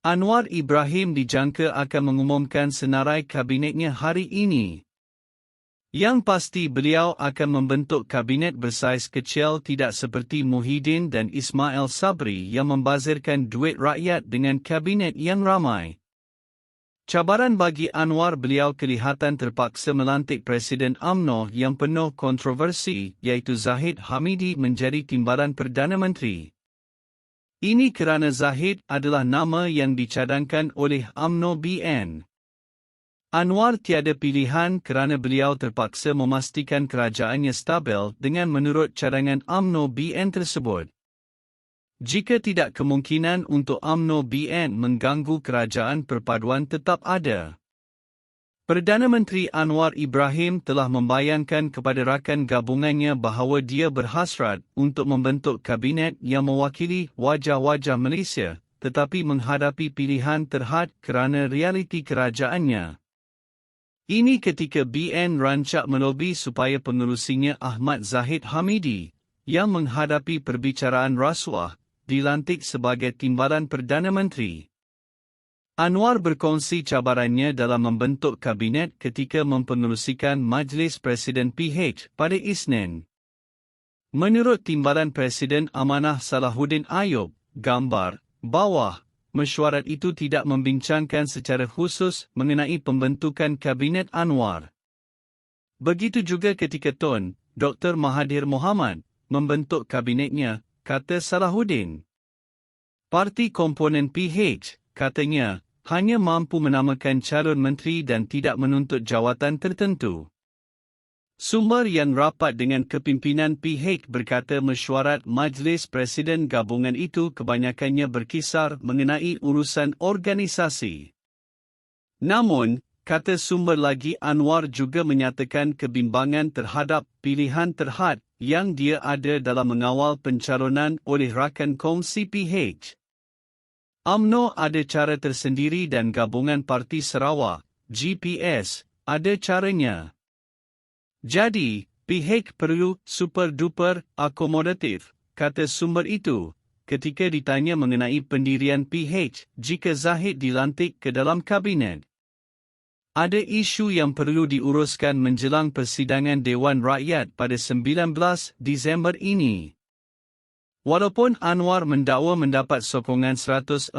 Anwar Ibrahim dijangka akan mengumumkan senarai kabinetnya hari ini. Yang pasti beliau akan membentuk kabinet bersaiz kecil, tidak seperti Muhyiddin dan Ismail Sabri yang membazirkan duit rakyat dengan kabinet yang ramai. Cabaran bagi Anwar, beliau kelihatan terpaksa melantik Presiden UMNO yang penuh kontroversi, iaitu Zahid Hamidi menjadi timbalan Perdana Menteri. Ini kerana Zahid adalah nama yang dicadangkan oleh UMNO BN. Anwar tiada pilihan kerana beliau terpaksa memastikan kerajaannya stabil dengan menurut cadangan UMNO BN tersebut. Jika tidak, kemungkinan untuk UMNO BN mengganggu kerajaan perpaduan tetap ada. Perdana Menteri Anwar Ibrahim telah membayangkan kepada rakan gabungannya bahawa dia berhasrat untuk membentuk kabinet yang mewakili wajah-wajah Malaysia, tetapi menghadapi pilihan terhad kerana realiti kerajaannya. Ini ketika BN rancak melobi supaya pengerusinya Ahmad Zahid Hamidi, yang menghadapi perbicaraan rasuah, dilantik sebagai timbalan Perdana Menteri. Anwar berkongsi cabarannya dalam membentuk kabinet ketika mempengerusikan Majlis Presiden PH pada Isnin. Menurut Timbalan Presiden Amanah Salahuddin Ayub, gambar bawah, mesyuarat itu tidak membincangkan secara khusus mengenai pembentukan kabinet Anwar. Begitu juga ketika Tun Dr. Mahathir Mohamad membentuk kabinetnya, kata Salahuddin. Parti komponen PH, katanya, hanya mampu menamakan calon menteri dan tidak menuntut jawatan tertentu. Sumber yang rapat dengan kepimpinan PH berkata mesyuarat Majlis Presiden gabungan itu kebanyakannya berkisar mengenai urusan organisasi. Namun, kata sumber lagi, Anwar juga menyatakan kebimbangan terhadap pilihan terhad yang dia ada dalam mengawal pencalonan oleh rakan kongsi PH. UMNO ada cara tersendiri dan Gabungan Parti Sarawak, GPS, ada caranya. Jadi, PH perlu super-duper akomodatif, kata sumber itu, ketika ditanya mengenai pendirian PH jika Zahid dilantik ke dalam kabinet. Ada isu yang perlu diuruskan menjelang persidangan Dewan Rakyat pada 19 Disember ini. Walaupun Anwar mendakwa mendapat sokongan 148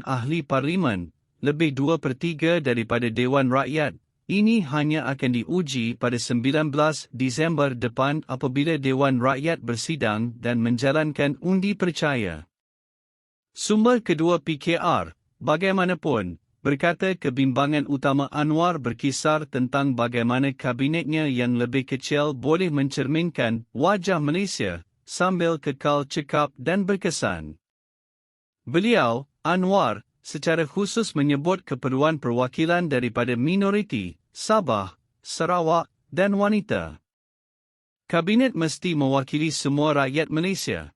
ahli parlimen, lebih 2/3 daripada Dewan Rakyat, ini hanya akan diuji pada 19 Disember depan apabila Dewan Rakyat bersidang dan menjalankan undi percaya. Sumber kedua PKR, bagaimanapun, berkata kebimbangan utama Anwar berkisar tentang bagaimana kabinetnya yang lebih kecil boleh mencerminkan wajah Malaysia sambil kekal cekap dan berkesan. Beliau, Anwar, secara khusus menyebut keperluan perwakilan daripada minoriti, Sabah, Sarawak dan wanita. Kabinet mesti mewakili semua rakyat Malaysia.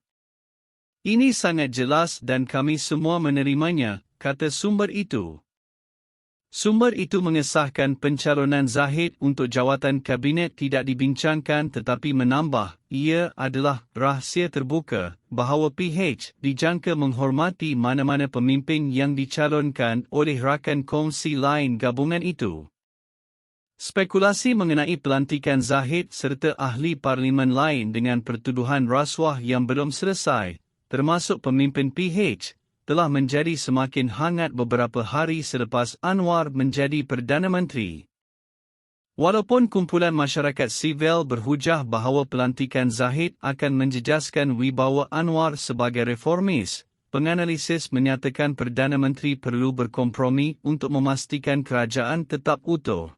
Ini sangat jelas dan kami semua menerimanya, kata sumber itu. Sumber itu mengesahkan pencalonan Zahid untuk jawatan kabinet tidak dibincangkan, tetapi menambah, ia adalah rahsia terbuka bahawa PH dijangka menghormati mana-mana pemimpin yang dicalonkan oleh rakan kongsi lain gabungan itu. Spekulasi mengenai pelantikan Zahid serta ahli parlimen lain dengan pertuduhan rasuah yang belum selesai, termasuk pemimpin PH, telah menjadi semakin hangat beberapa hari selepas Anwar menjadi Perdana Menteri. Walaupun kumpulan masyarakat sivil berhujah bahawa pelantikan Zahid akan menjejaskan wibawa Anwar sebagai reformis, penganalisis menyatakan Perdana Menteri perlu berkompromi untuk memastikan kerajaan tetap utuh.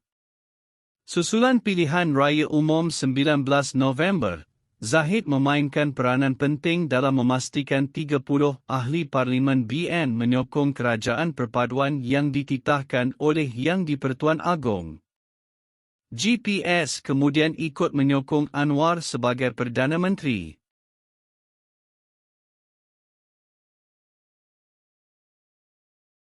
Susulan pilihan raya umum 19 November, Zahid memainkan peranan penting dalam memastikan 30 ahli parlimen BN menyokong kerajaan perpaduan yang dititahkan oleh Yang di-Pertuan Agong. GPS kemudian ikut menyokong Anwar sebagai Perdana Menteri.